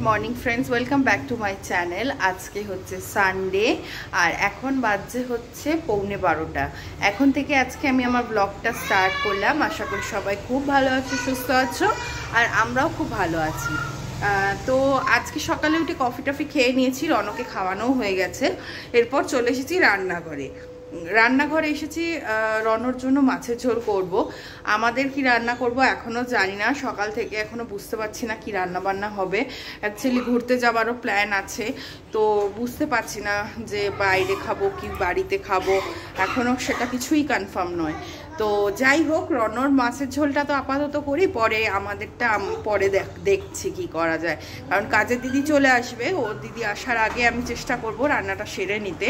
Morning friends, welcome back to my channel. আজকে হচ্ছে Sunday আর এখন বাজে হচ্ছে 11:15। এখন থেকে আজকে আমি আমার ব্লগটা স্টার্ট করলাম। আশা করি সবাই খুব ভালো আছো, সুস্থ আছো, আর আমরাও খুব ভালো আছি। তো আজকে সকালে উঠে কফি টফি খেয়ে নিয়েছি, রনকে খাওয়ানোও হয়ে গেছে। এরপর চলে এসেছি রান্নাঘরে এসেছি রনর জন্য মাছের ঝোল করব। আমাদের কি রান্না করব এখনও জানি না, সকাল থেকে এখনও বুঝতে পারছি না কি রান্না বান্না হবে। অ্যাকচুয়ালি ঘুরতে যাওয়ারও প্ল্যান আছে, তো বুঝতে পারছি না যে বাইরে খাবো কি বাড়িতে খাবো, এখনও সেটা কিছুই কনফার্ম নয়। তো যাই হোক, রনর মাছের ঝোলটা তো আপাতত করি, পরে আমাদেরটা পরে দেখছি কি করা যায়। কারণ কাজের দিদি চলে আসবে, ও দিদি আসার আগে আমি চেষ্টা করব রান্নাটা সেরে নিতে,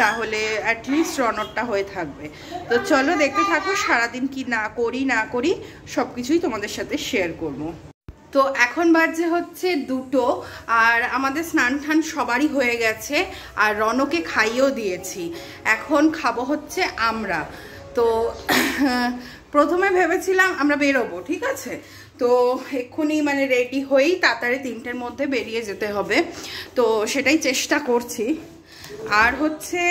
তাহলে অ্যাটলিস্ট রনরটা হয়ে থাকবে। তো চলো দেখতে থাকো, সারাদিন কি না করি সব কিছুই তোমাদের সাথে শেয়ার করব। তো এখন বাজে হচ্ছে 2টো, আর আমাদের স্নান টান সবারই হয়ে গেছে, আর রনকে খাইয়েও দিয়েছি। এখন খাবো হচ্ছে আমরা। তো প্রথমে ভেবেছিলাম আমরা বেরোবো, ঠিক আছে, তো এক্ষুনি মানে রেডি হয়েই তাড়াতাড়ি 3টের মধ্যে বেরিয়ে যেতে হবে, তো সেটাই চেষ্টা করছি। আর হচ্ছে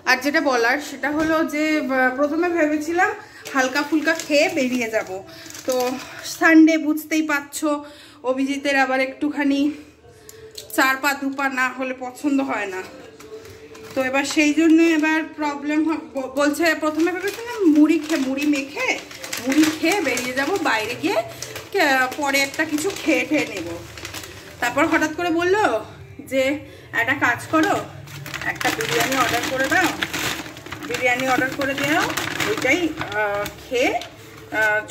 আর যেটা বলার সেটা হলো যে প্রথমে ভেবেছিলাম হালকা ফুলকা খেয়ে বেরিয়ে যাব। তো সানডে বুঝতেই পারছো, অভিজিতের আবার একটুখানি 4 পা 2 পা না হলে পছন্দ হয় না। তো এবার সেই জন্য এবার প্রবলেম বলছে, প্রথমে ভেবেছিলাম মুড়ি খেয়ে বেরিয়ে যাব, বাইরে গিয়ে পরে একটা কিছু খেয়ে নেব। তারপর হঠাৎ করে বললো যে একটা কাজ করো, একটা বিরিয়ানি অর্ডার করে দাও, ওইটাই খেয়ে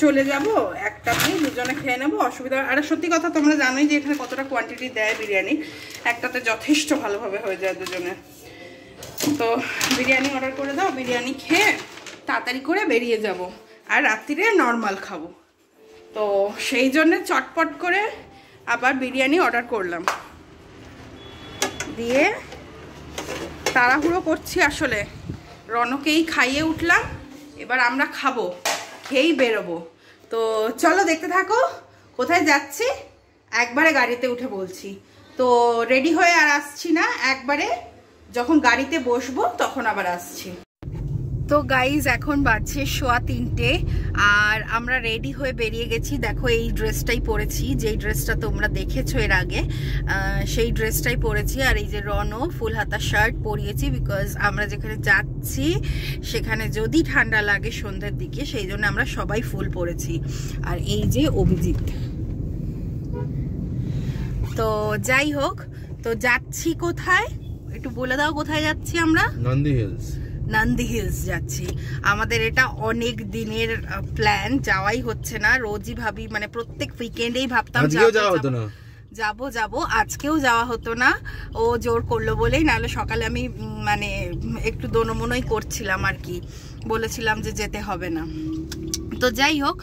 চলে যাব, একটাতেই দুজনে খেয়ে নেবো, অসুবিধা। আর সত্যি কথা, তোমরা জানোই যে এখানে কতটা কোয়ান্টিটি দেয় বিরিয়ানি, একটাতে যথেষ্ট ভালোভাবে হয়ে যায় দুজনে। তো বিরিয়ানি অর্ডার করে দাও, বিরিয়ানি খেয়ে তাড়াতাড়ি করে বেরিয়ে যাব, আর রাত্রিরে নর্মাল খাবো। তো সেই জন্য চটপট করে আবার বিরিয়ানি অর্ডার করলাম, দিয়ে তাড়াহুড়ো করছি। আসলে রনকেই খাইয়ে উঠলাম, এবার আমরা খাবো, খেয়েই বেরোবো। তো চলো দেখতে থাকো কোথায় যাচ্ছি, একবারে গাড়িতে উঠে বলছি। তো রেডি হয়ে আর আসছি না, একবারে যখন গাড়িতে বসবো তখন আবার আসছি। তো গাইজ এখন বাজছে 3:15, আর আমরা রেডি হয়ে বেরিয়ে গেছি। দেখো এই ড্রেসটাই পরেছি, যেই ড্রেসটা তোমরা দেখেছো এর আগে, সেই ড্রেসটাই পরেছি। আর এই যে রনও ফুল হাতা শার্ট পরিয়েছি, বিকজ আমরা যেখানে যাচ্ছি সেখানে যদি ঠান্ডা লাগে সন্ধ্যের দিকে, সেই জন্য আমরা সবাই ফুল পরেছি। আর এই যে অভিজিৎ। তো যাই হোক, তো যাচ্ছি কোথায় একটু বলে দাও, কোথায় যাচ্ছি আমরা? নন্দী হিলস যাচ্ছি। আমাদের এটা অনেক দিনের প্ল্যান, যাওয়াই হচ্ছে না। রোজই ভাবি, মানে প্রত্যেক উইকেন্ডেই ভাবতাম যাবো, আজকেও যাওয়া হতো না। ও জোর করলো বলেই, নাহলে সকালে আমি মানে একটু দোনোমনোই করছিলাম আর কি, বলেছিলাম যে যেতে হবে না। তো যাই হোক,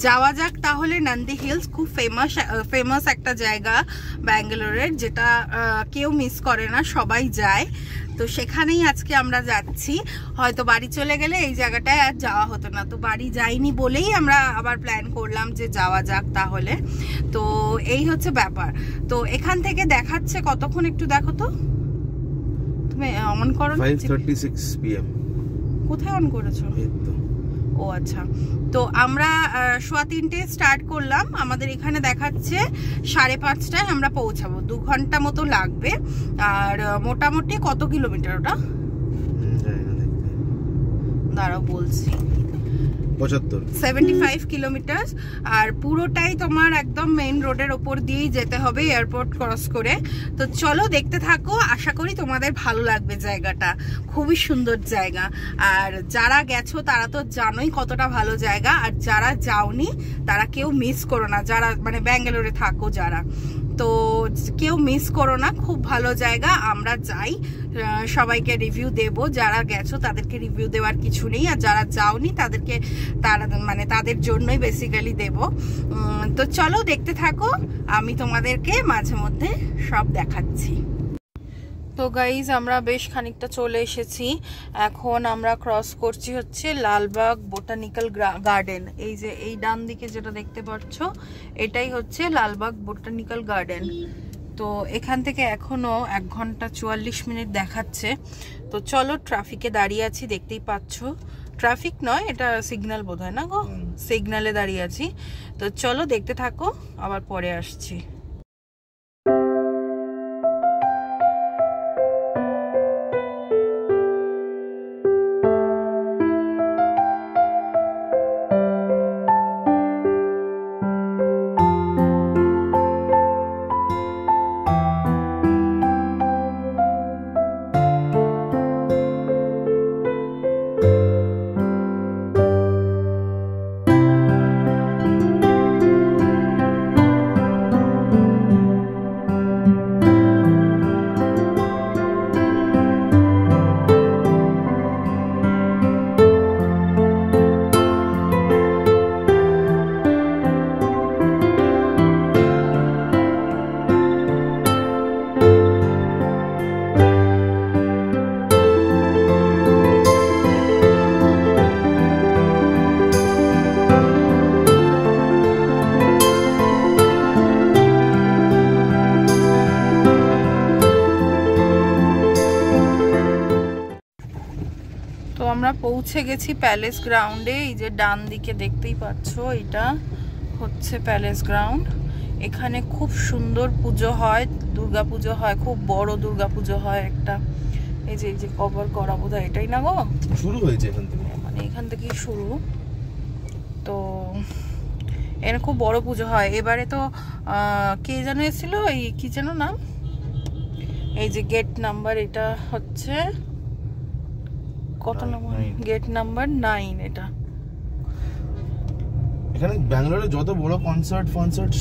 যাওয়া যাক তাহলে নন্দী হিলস। খুব ফেমাস একটা জায়গা ব্যাঙ্গালোরের, যেটা কেউ মিস করে না, সবাই যায়। তো সেখানেই আজকে আমরা যাচ্ছি। হয়তো বাড়ি চলে গেলে এই জায়গাটায় আর যাওয়া হতো না, তো বাড়ি যাইনি বলেই আমরা আবার প্ল্যান করলাম যে যাওয়া যাক তাহলে। তো এই হচ্ছে ব্যাপার। তো এখান থেকে দেখাচ্ছে কতক্ষণ, একটু দেখো তো, তুমি অন করো। 5:36 PM। কোথায় অন করেছো? ও আচ্ছা। তো আমরা 3:15 স্টার্ট করলাম, আমাদের এখানে দেখাচ্ছে 5:30টায় আমরা পৌঁছাবো, 2 ঘন্টা মতো লাগবে। আর মোটামুটি কত কিলোমিটার ওটা? দাঁড়াও বলছি, 75 কিলোমিটার। আর পুরোটাই তোমার একদম মেইন রোডের ওপর দিয়েই যেতে হবে, এয়ারপোর্ট ক্রস করে। তো চলো দেখতে থাকো, আশা করি তোমাদের ভালো লাগবে জায়গাটা, খুবই সুন্দর জায়গা। আর যারা গেছো তারা তো জানোই কতটা ভালো জায়গা, আর যারা যাওনি তারা কেউ মিস করো না, যারা মানে ব্যাঙ্গালোরে থাকো যারা, তো কেউ মিস করো না, খুব ভালো জায়গা। আমরা যাই, সবাইকে রিভিউ দেব, যারা গেছো তাদেরকে রিভিউ দেওয়ার কিছু নেই, আর যারা যাওনি তাদের জন্যই বেসিক্যালি দেব। তো চলো দেখতে থাকো, আমি তোমাদেরকে মাঝে মধ্যে সব দেখাচ্ছি। তো গাইজ আমরা বেশ খানিকটা চলে এসেছি। এখন আমরা ক্রস করছি হচ্ছে লালবাগ বোটানিক্যাল গার্ডেন। এই যে এই ডান দিকে যেটা দেখতে পাচ্ছ এটাই হচ্ছে লালবাগ বোটানিক্যাল গার্ডেন। তো এখান থেকে এখনো 1 ঘন্টা 44 মিনিট দেখাচ্ছে। তো চলো, ট্রাফিকে দাঁড়িয়ে আছি, দেখতেই পাচ্ছ। ট্রাফিক নয়, এটা সিগন্যাল বোধহয় না গো, সিগন্যালে দাঁড়িয়ে আছি। তো চলো দেখতে থাকো, আবার পরে আসছি। আমরা পৌঁছে গেছি প্যালেস গ্রাউন্ডে। এই যে ডান দিকে দেখতেই পাচ্ছ, এটা হচ্ছে প্যালেস গ্রাউন্ড। এখানে খুব সুন্দর পুজো হয়, দুর্গা পুজো হয়, খুব বড় দুর্গা পুজো হয় একটা। এই যে কভার করা বোধহয় এটাই না গো, শুরু হয়েছে এখান থেকে, মানে এখান থেকেই শুরু। তো এখানে খুব বড় পুজো হয়। এবারে তো কে যেন এসেছিল, এই কি যেন নাম, এই যে গেট নাম্বার, এটা হচ্ছে কত নম্বর, গেট নাম্বার 9 এটা। এখানে ব্যাঙ্গালোরে যত বড় কনসার্ট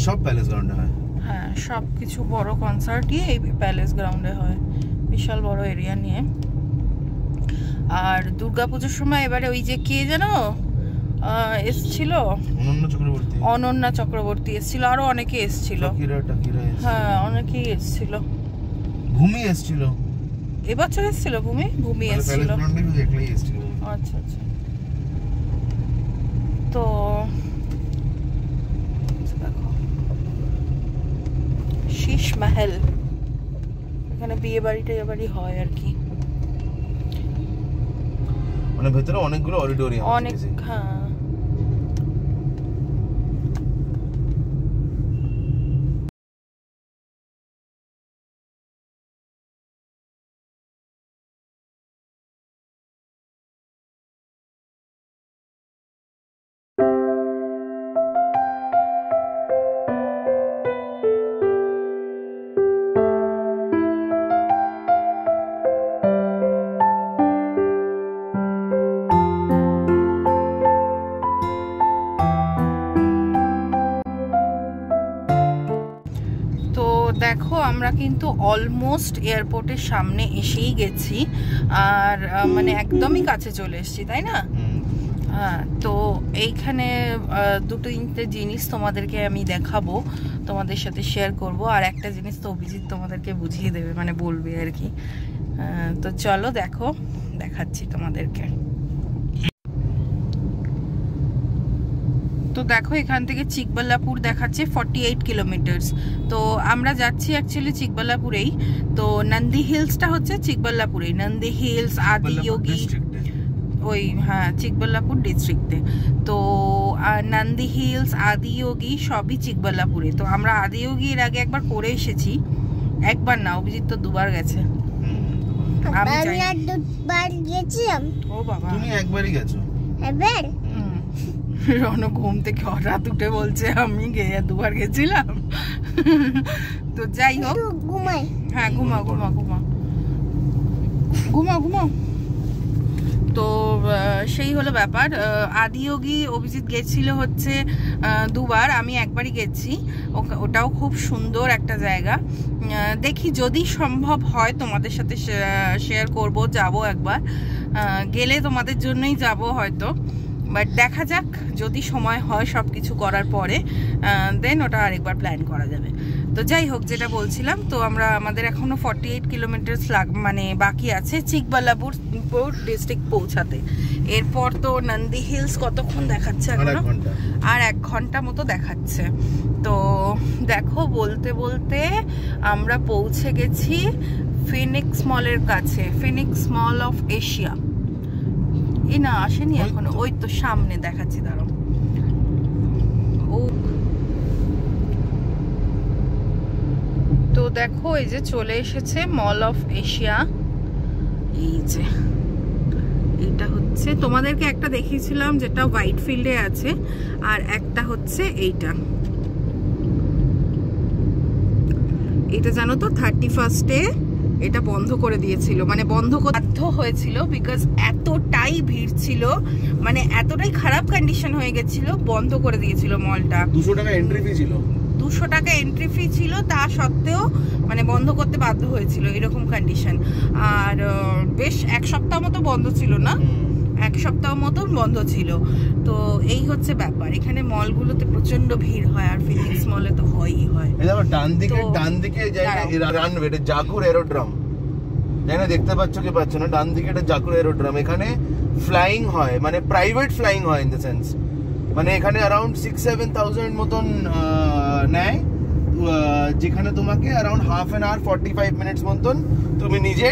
সব প্যালেস গ্রাউন্ডে হয়। হ্যাঁ, সব কিছু বড় কনসার্টই এই প্যালেস গ্রাউন্ডে হয়, বিশাল বড় এরিয়া নিয়ে। আর দুর্গাপুজোর সময় এবারে ওই যে কে যেন এসছিল, অনন্যা চক্রবর্তী এসছিল, আরো অনেকে এসছিল। হ্যাঁ, অনেকেই এসছিল। ভূমি এসছিল, এবছর এসছিল ভূমি এসছিল। আচ্ছা আচ্ছা। তো দেখো শীষ মহল, এখানে বিয়ে বাড়ি হয় আর কি। মানে ভেতরে অনেকগুলো অডিটোরিয়াম, অনেক, হ্যাঁ। দেখো, আমরা কিন্তু অলমোস্ট এয়ারপোর্টের সামনে এসেই গেছি, আর মানে একদমই কাছে চলে এসেছি, তাই না? হ্যাঁ। তো এইখানে 2-3টে জিনিস তোমাদেরকে আমি দেখাবো, তোমাদের সাথে শেয়ার করব। আর একটা জিনিস তো অভিজিৎ তোমাদেরকে বুঝিয়ে দেবে, মানে বলবে আর কি। তো চলো দেখো, দেখাচ্ছি তোমাদেরকে। তো দেখো, এখান থেকে চিকবাল্লাপুর দেখাচ্ছে 48 কিলোমিটার্স। তো আমরা যাচ্ছি অ্যাকচুয়ালি চিকবাল্লাপুরেই। তো নন্দী হিলসটা হচ্ছে চিকবাল্লাপুরেই, নন্দী হিলস, আদিয়োগী, ওই, হ্যাঁ, চিকবাল্লাপুর ডিস্ট্রিক্টে। তো নন্দী হিলস, আদিয়োগী সবই চিকবাল্লাপুরে। তো আমরা আদিয়োগী এর আগে একবার করে এসেছি, একবার না, অভিজিৎ তো 2বার গেছে। আমি আর 2বার গেছিলাম। ও বাবা, তুমি একবারই গেছো? এবার রনো ঘুম থেকে হঠাৎ উঠে বলছে আমি 2বার গেছিলাম। তো যাই হোক, হ্যাঁ, ঘুমাও। তো সেই হলো ব্যাপার। আদিয়োগী অভিজিৎ গেছিল হচ্ছে 2বার, আমি একবারই গেছি। ওটাও খুব সুন্দর একটা জায়গা। দেখি যদি সম্ভব হয় তোমাদের সাথে শেয়ার করব, যাব একবার, গেলে তোমাদের জন্যই যাব হয়তো। বাট দেখা যাক, যদি সময় হয় সব কিছু করার পরে, দেন ওটা আরেকবার প্ল্যান করা যাবে। তো যাই হোক, যেটা বলছিলাম, তো আমরা আমাদের এখনো 48 কিলোমিটার মানে বাকি আছে চিকবাল্লাপুর ডিস্ট্রিক্ট পৌঁছাতে। এরপর তো নন্দী হিলস কতক্ষণ দেখাচ্ছে এখনো? আর 1 ঘন্টা মতো দেখাচ্ছে। তো দেখো, বলতে বলতে আমরা পৌঁছে গেছি ফিনিক্স মলের কাছে, ফিনিক্স মল অফ এশিয়া। এই না, আসেনি এখনো, ওই তো সামনে দেখাচ্ছি, দাঁড়াও। ও তো দেখো, এই যে চলে এসেছে মল অফ এশিয়া। এই যে এটা হচ্ছে, তোমাদেরকে একটা দেখিয়েছিলাম যেটা হোয়াইট ফিল্ডে আছে, আর একটা হচ্ছে এইটা। এটা জানো তো 31-এ এটা বন্ধ করে দিয়েছিল, মানে বন্ধ বাধ্য হয়েছিল বিকজ এতটাই ভিড় ছিল, মানে এতটাই খারাপ কন্ডিশন হয়ে গেছিল, বন্ধ করে দিয়েছিল মলটা। 200 টাকা এন্ট্রি ফি ছিল, 200 টাকা এন্ট্রি ফি ছিল, তা সত্ত্বেও মানে বন্ধ করতে বাধ্য হয়েছিল, এরকম কন্ডিশন। আর বেশ 1 সপ্তাহ মতো বন্ধ ছিল না, 1 সপ্তাহ মতন বন্ধ ছিল। তো এই হচ্ছে ব্যাপার, এখানে মলগুলোতে প্রচন্ড ভিড় হয়, আর ফিনিক্স মলে তো হয়ই হয়। এই দেখো ডান দিকে জায়গা রানওয়ে, এটা জাকুর এরোড্রোম, জানি না দেখতে পাচ্ছ কি পাচ্ছ না, ডান দিকে এটা জাকুর এরোড্রোম। এখানে ফ্লাইং হয়, মানে প্রাইভেট ফ্লাইং হয় ইন দ্য সেন্স, মানে এখানে অ্যারাউন্ড 6-7,000 মতন নেয়, যেখানে তোমাকে around half an hour 45 minutes মতন তুমি নিজে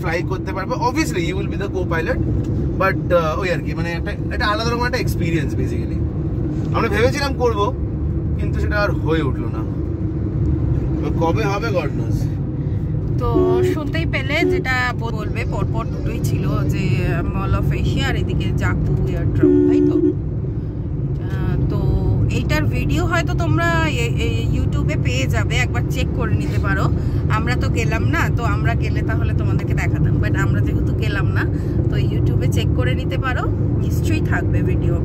ফ্লাই করতে পারবে। Obviously you will be the co pilot, but ওই আর কি, মানে একটা আলাদা রকম একটা এক্সপিরিয়েন্স বেসিক্যালি। আমরা ভেবেছিলাম করব, কিন্তু সেটা আর হয়ে উঠলো না, কবে হবে গড নোজ। তো শুনতেই পেলে, যেটা বলবে পরপর দুটোই ছিল, যে মল অফ এশিয়া আর এদিকে জাকু এয়ারড্রপ, তাই তো? তো এইটার ভিডিও হয়তো তোমরা ইউটিউবে পেয়ে যাবে, একবার চেক করে নিতে পারো। আমরা তো গেলাম না, তো আমরা গেলে তাহলে তোমাদেরকে দেখাতাম, বাট আমরা যেহেতু গেলাম না, তো ইউটিউবে চেক করে নিতে পারো, নিশ্চয়ই থাকবে ভিডিও।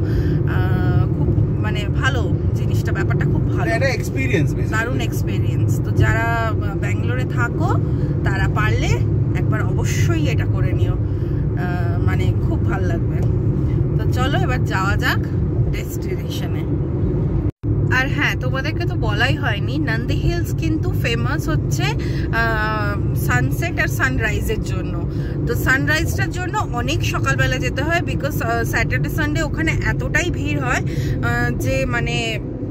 খুব মানে ভালো জিনিসটা, ব্যাপারটা খুব ভালো, একটা এক্সপেরিয়েন্স, দারুণ এক্সপেরিয়েন্স। তো যারা ব্যাঙ্গালোরে থাকো তারা পারলে একবার অবশ্যই এটা করে নিও, মানে খুব ভালো লাগবে। তো চলো এবার যাওয়া যাক ডেস্টিনেশনে। আর হ্যাঁ, তোমাদেরকে তো বলাই হয়নি, নন্দী হিলস কিন্তু ফেমাস হচ্ছে সানসেট আর সানরাইজের জন্য। তো সানরাইজটার জন্য অনেক সকালবেলা যেতে হয়, বিকজ স্যাটারডে সানডে ওখানে এতটাই ভিড় হয় যে মানে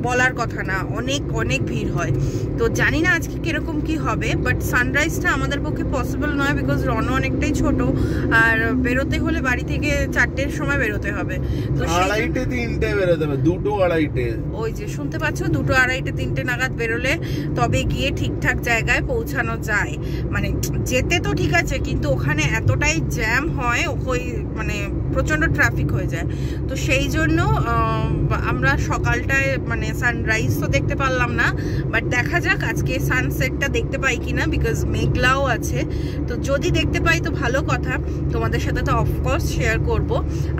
বলার কথা না, অনেক অনেক ভিড় হয়। তো জানি না আজকে কিরকম কি হবে, বাট সানরাইজটা আমাদের পক্ষে পসিবল নয়, বিকজ রন অনেকটাই ছোট, আর বেরোতে হলে বাড়ি থেকে 4টের সময় বেরোতে হবে। তো 2:30-3টে বেরোতে হবে, 2-2:30। ওই যে শুনতে পাচ্ছ, 2-2:30-3টে নাগাদ বেরোলে তবে গিয়ে ঠিকঠাক জায়গায় পৌঁছানো যায়। মানে যেতে তো ঠিক আছে, কিন্তু ওখানে এতটাই জ্যাম হয়, ওই মানে প্রচন্ড ট্রাফিক হয়ে যায়। তো সেই জন্য আমরা সকালটায় মানে সানরাইজ তো দেখতে পারলাম না, বাট দেখা যাক আজকে সানসেটটা দেখতে পাই কিনা, বিকজ মেঘলাও আছে। তো যদি দেখতে পাই তো ভালো কথা, তোমাদের সাথে তো অফকোর্স শেয়ার করব,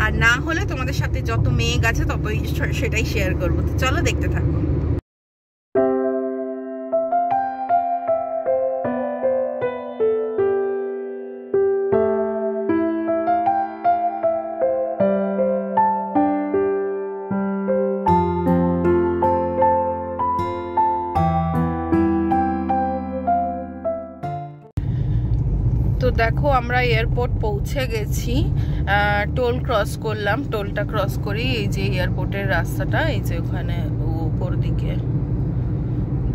আর না হলে তোমাদের সাথে যত মেঘ আছে ততই সেটাই শেয়ার করব। তো চলো দেখতে থাকো। তো দেখো, আমরা এয়ারপোর্ট পৌঁছে গেছি, টোল ক্রস করলাম, টোলটা ক্রস করি, এই যে এয়ারপোর্টের রাস্তাটা, এই যে ওখানে উপর দিকে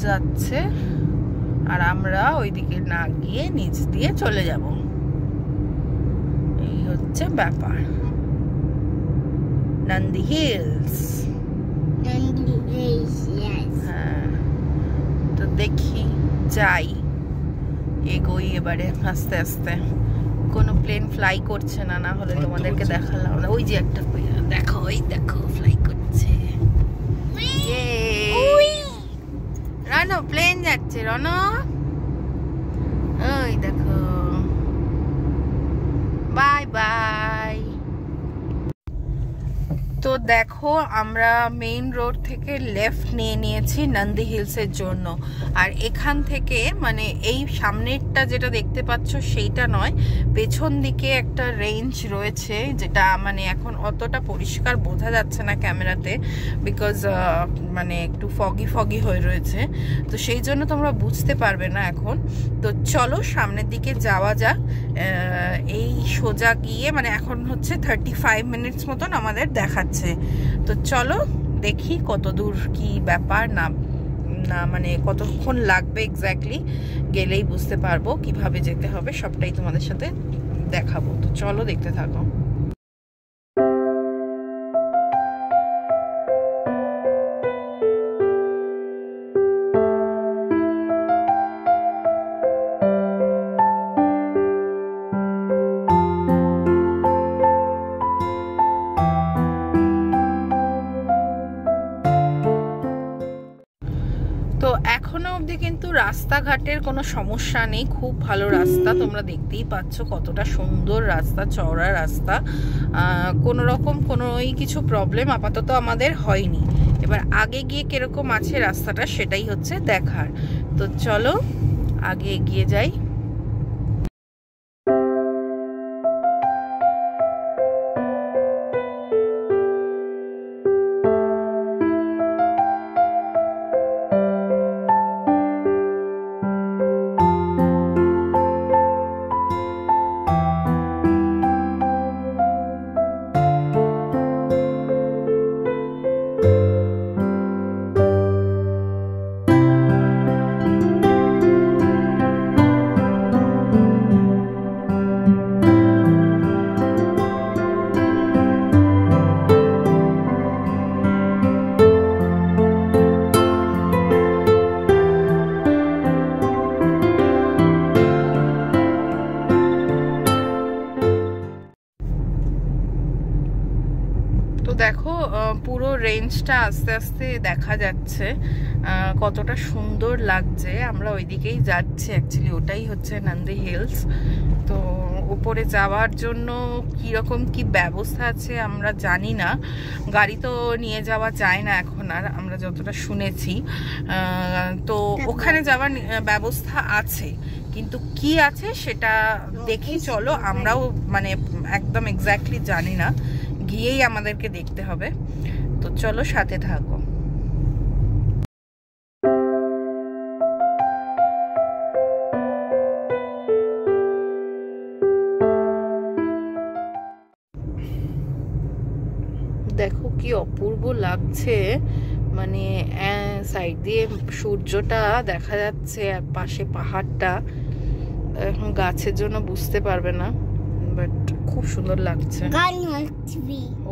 যাচ্ছে, আর আমরা ওইদিকে না গিয়ে নিচ দিয়ে চলে যাব। এই হচ্ছে ব্যাপার, নন্দী হিলস। হ্যাঁ, তো দেখি যাই, এগোই এবারে আস্তে আস্তে। কোনো প্লেন ফ্লাই করছে না, না হলে তোমাদেরকে দেখালাম না। ওই যে একটা দেখো, ওই দেখো ফ্লাই করছে, রানো প্লেন যাচ্ছে, রানো ওই দেখো, বাই বাই। তো দেখো আমরা মেইন রোড থেকে লেফট নিয়ে নিয়েছি নন্দী হিলসের জন্য। আর এখান থেকে মানে এই সামনেরটা যেটা দেখতে পাচ্ছ সেইটা নয়, পেছন দিকে একটা রেঞ্জ রয়েছে যেটা মানে এখন অতটা পরিষ্কার বোঝা যাচ্ছে না ক্যামেরাতে, বিকজ মানে একটু ফগি হয়ে রয়েছে, তো সেই জন্য তোমরা বুঝতে পারবে না এখন। তো চলো সামনের দিকে যাওয়া যাক। এই সোজা গিয়ে মানে এখন হচ্ছে 35 মিনিটস মতন আমাদের দেখাচ্ছে। তো চলো দেখি কত দূর কি ব্যাপার, না মানে কতক্ষণ লাগবে এক্স্যাক্টলি, গেলেই বুঝতে পারবো কিভাবে যেতে হবে, সবটাই তোমাদের সাথে দেখাবো। তো চলো দেখতে থাকো। তো এখনো অবধি কিন্তু রাস্তাঘাটের কোনো সমস্যা নেই, খুব ভালো রাস্তা, তোমরা দেখতেই পাচ্ছ কতটা সুন্দর রাস্তা, চওড়া রাস্তা, কোনো রকম কোনো কিছু প্রবলেম আপাতত আমাদের হয়নি। এবার আগে গিয়ে কিরকম আছে রাস্তাটা সেটাই হচ্ছে দেখার। তো চলো আগে এগিয়ে যাই। দেখো পুরো রেঞ্জটা আস্তে আস্তে দেখা যাচ্ছে, কতটা সুন্দর লাগছে। আমরা ওইদিকেই যাচ্ছি, অ্যাকচুয়ালি ওটাই হচ্ছে নন্দী হিলস। তো উপরে যাওয়ার জন্য কিরকম কি ব্যবস্থা আছে আমরা জানি না, গাড়ি তো নিয়ে যাওয়া যায় না এখন আর, আমরা যতটা শুনেছি। তো ওখানে যাওয়ার ব্যবস্থা আছে, কিন্তু কি আছে সেটা দেখি চলো, আমরাও মানে একদম এক্স্যাক্টলি জানি না, গিয়েই আমাদেরকে দেখতে হবে। তো চলো সাথে থাকো। দেখো কি অপূর্ব লাগছে, মানে সাইড দিয়ে সূর্যটা দেখা যাচ্ছে আর পাশে পাহাড়টা, এখন গাছের জন্য বুঝতে পারবে না, বাট খুব সুন্দর লাগছে।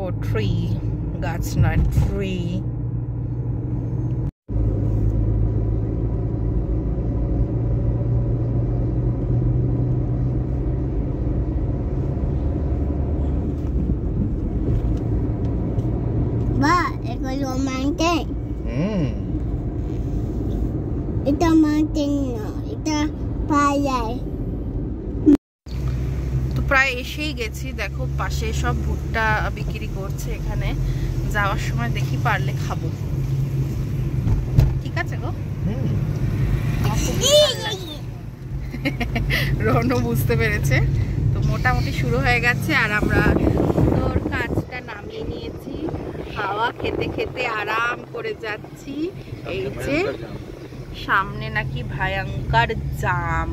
ও ট্রি, গাছ নয় ট্রি। এটা মাউন্টেন না, এটা পাহাড়। তো প্রায় এসেই গেছি, দেখো পাশে সব ভুট্টা বিক্রি করছে, এখানে যাওয়ার সময় দেখি পারলে খাবো। ঠিক আছে গো, রনু বুঝতে পেরেছে। তো মোটামুটি শুরু হয়ে গেছে, আর আমরা সুন্দর কাজটা নামিয়ে নিয়েছি, হাওয়া খেতে খেতে আরাম করে যাচ্ছি। এই যে সামনে নাকি ভয়ঙ্কর জাম,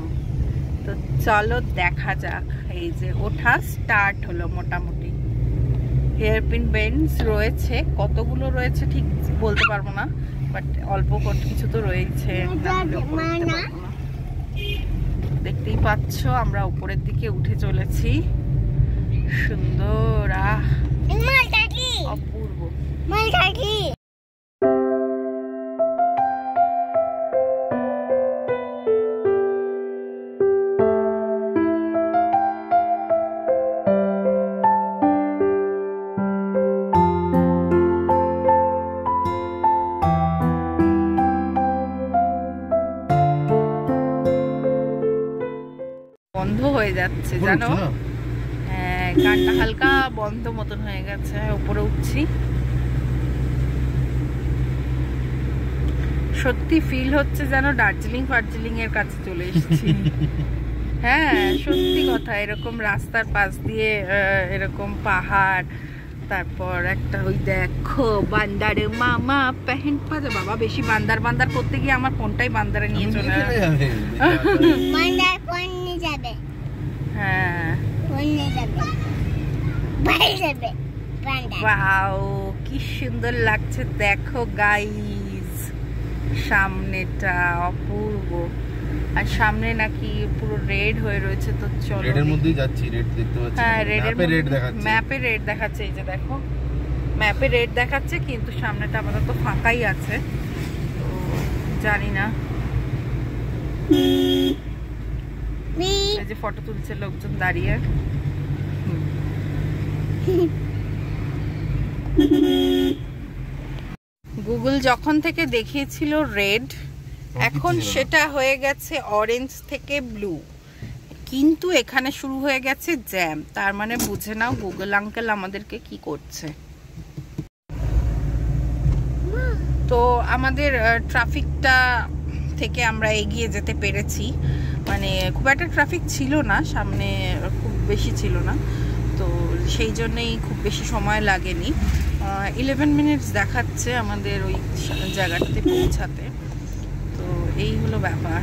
তো চলো দেখা যাক। এই যে ওঠা স্টার্ট হলো, মোটামুটি হেয়ারপিন বেন্ডস রয়েছে, কতগুলো রয়েছে ঠিক বলতে পারবো না, বাট অল্প কিছু তো রয়েছে। দেখতেই পাচ্ছ আমরা উপরের দিকে উঠে চলেছি, সুন্দর অপূর্ব। বন্ধ হয়ে যাচ্ছে জানো, হ্যাঁ গানটা হালকা বন্ধ মতন হয়ে গেছে। উপরে উঠছি, সত্যি ফিল হচ্ছে যেন দার্জিলিং এর কাছে চলে এসেছি। হ্যাঁ সত্যি কথা, এরকম রাস্তার পাশ দিয়ে এরকম পাহাড়, তারপর একটা ওই দেখো বান্দার মামা প্যান্ট পাজা। বাবা বেশি বান্দার করতে গিয়ে আমার ফোনটাই বান্দারে নিয়ে চলে যাবে। হ্যাঁ ওয়াও কি সুন্দর লাগছে দেখো গাইস, সামনেটা অপূর্ব। আর সামনে নাকি পুরো রেড হয়ে রয়েছে, তো চলো রেডের মধ্যেই যাচ্ছি। রেড দেখতে পাচ্ছি। হ্যাঁ ম্যাপে রেড দেখাচ্ছে। ম্যাপে রেড দেখাচ্ছে, এই যে দেখো ম্যাপে রেড দেখাচ্ছে, কিন্তু সামনেটা আপাতত ফাঁকাই আছে। তো জানি না, এই যে ফটো তুলছে লোকজন দাঁড়িয়ে। গুগল যখন থেকে দেখিয়েছিল রেড, এখন সেটা হয়ে গেছে অরেঞ্জ থেকে ব্লু, কিন্তু এখানে শুরু হয়ে গেছে জ্যাম। তার মানে বুঝে নাও গুগল আঙ্কেল আমাদেরকে কি করছে। তো আমাদের ট্রাফিকটা থেকে আমরা এগিয়ে যেতে পেরেছি, মানে খুব একটা ট্রাফিক ছিল না, সামনে খুব বেশি ছিল না, তো সেই জন্যই খুব বেশি সময় লাগেনি। 11 মিনিটস দেখাচ্ছে আমাদের ওই জায়গাটাতে পৌঁছাতে। তো এই হলো ব্যাপার।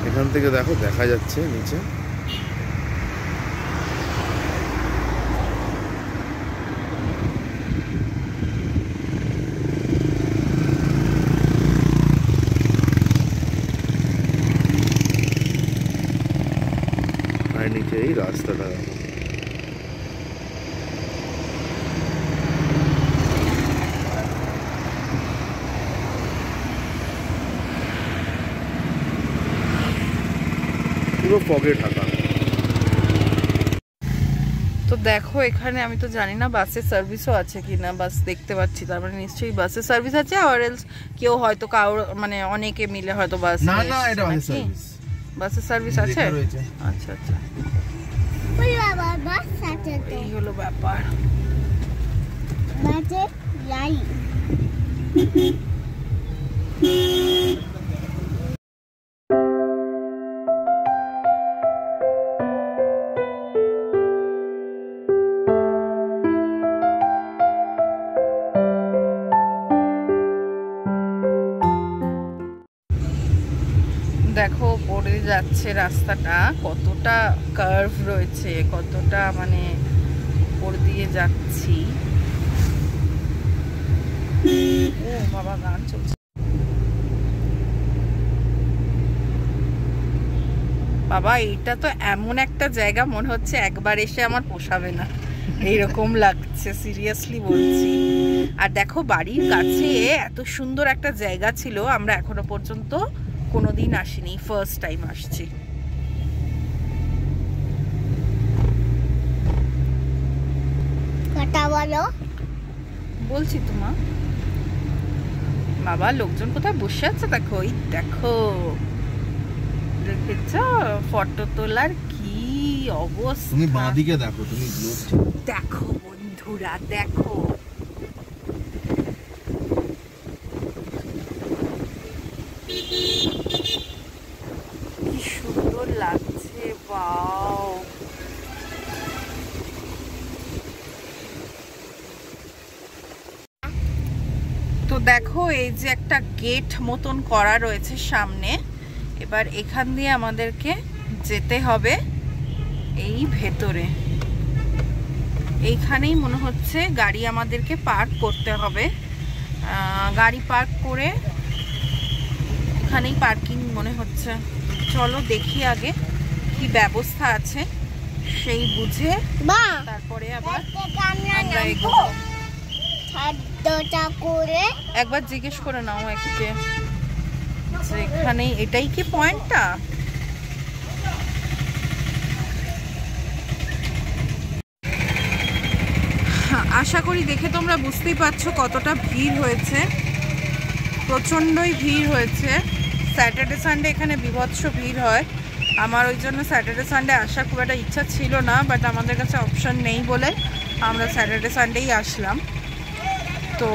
এখান থেকে দেখো দেখা যাচ্ছে নিচে। আর নিচে এই রাস্তাটা পুরো ফগে ঢাকা। তো দেখো এখানে আমি তো জানি না বাসের সার্ভিসও আছে কিনা, বাস দেখতে পাচ্ছি, তার মানে নিশ্চয়ই বাসের সার্ভিস আছে, আর এলস কেউ হয়তো কারোর মানে অনেকে মিলে হয়তো বাস। না না, এটা বাসের সার্ভিস। বাসের সার্ভিস আছে? আচ্ছা আচ্ছা, এই হলো ব্যাপার। দেখো পড়ে যাচ্ছে রাস্তাটা, কতটা কার্ভ রয়েছে, কতটা মানে উপর দিয়ে যাচ্ছি। ও বাবা গান চলছে। বাবা এটা তো এমন একটা জায়গা মনে হচ্ছে একবার এসে আমার পোষাবে না, এইরকম লাগছে, সিরিয়াসলি বলছি। আর দেখো বাড়ির কাছে এত সুন্দর একটা জায়গা ছিল, আমরা এখনো পর্যন্ত কোনোদিন আসিনি, ফার্স্ট টাইম আসছি। কথা বলো। বলছি তোমা। বাবা লোকজন কোথায় বসে আছে দেখো, ওই দেখো, দেখেছ ফটো তোলার কি অবস্থা। তুমি বাঁদিকে দেখো, তুমি দেখো বন্ধুরা দেখো, কি সুন্দর লাগছে। বাও, তো দেখো এই যে একটা গেট মতন করা রয়েছে সামনে, এবার এখান দিয়ে আমাদেরকে যেতে হবে এই ভেতরে। এইখানেই মনে হচ্ছে গাড়ি আমাদেরকে পার্ক করতে হবে, গাড়ি পার্ক করে এখানেই পার্কিং মনে হচ্ছে। চলো দেখি আগে কি ব্যবস্থা আছে, সেই বুঝে তারপরে আবার আমরা এগোবো। খাদ্যটা করে একবার জিজ্ঞেস করে নাও একে, এখানে এটাই কি পয়েন্টটা? আশা করি দেখে তোমরা বুঝতেই পারছো কতটা ভিড় হয়েছে, প্রচণ্ডই ভিড় হয়েছে। স্যাটারডে সানডে এখানে বীভৎস ভিড় হয়। আমার ওই জন্য স্যাটারডে সানডে আসার খুব একটা ইচ্ছা ছিল না, বাট আমাদের কাছে অপশন নেই বলে আমরা স্যাটারডে সানডেই আসলাম। তো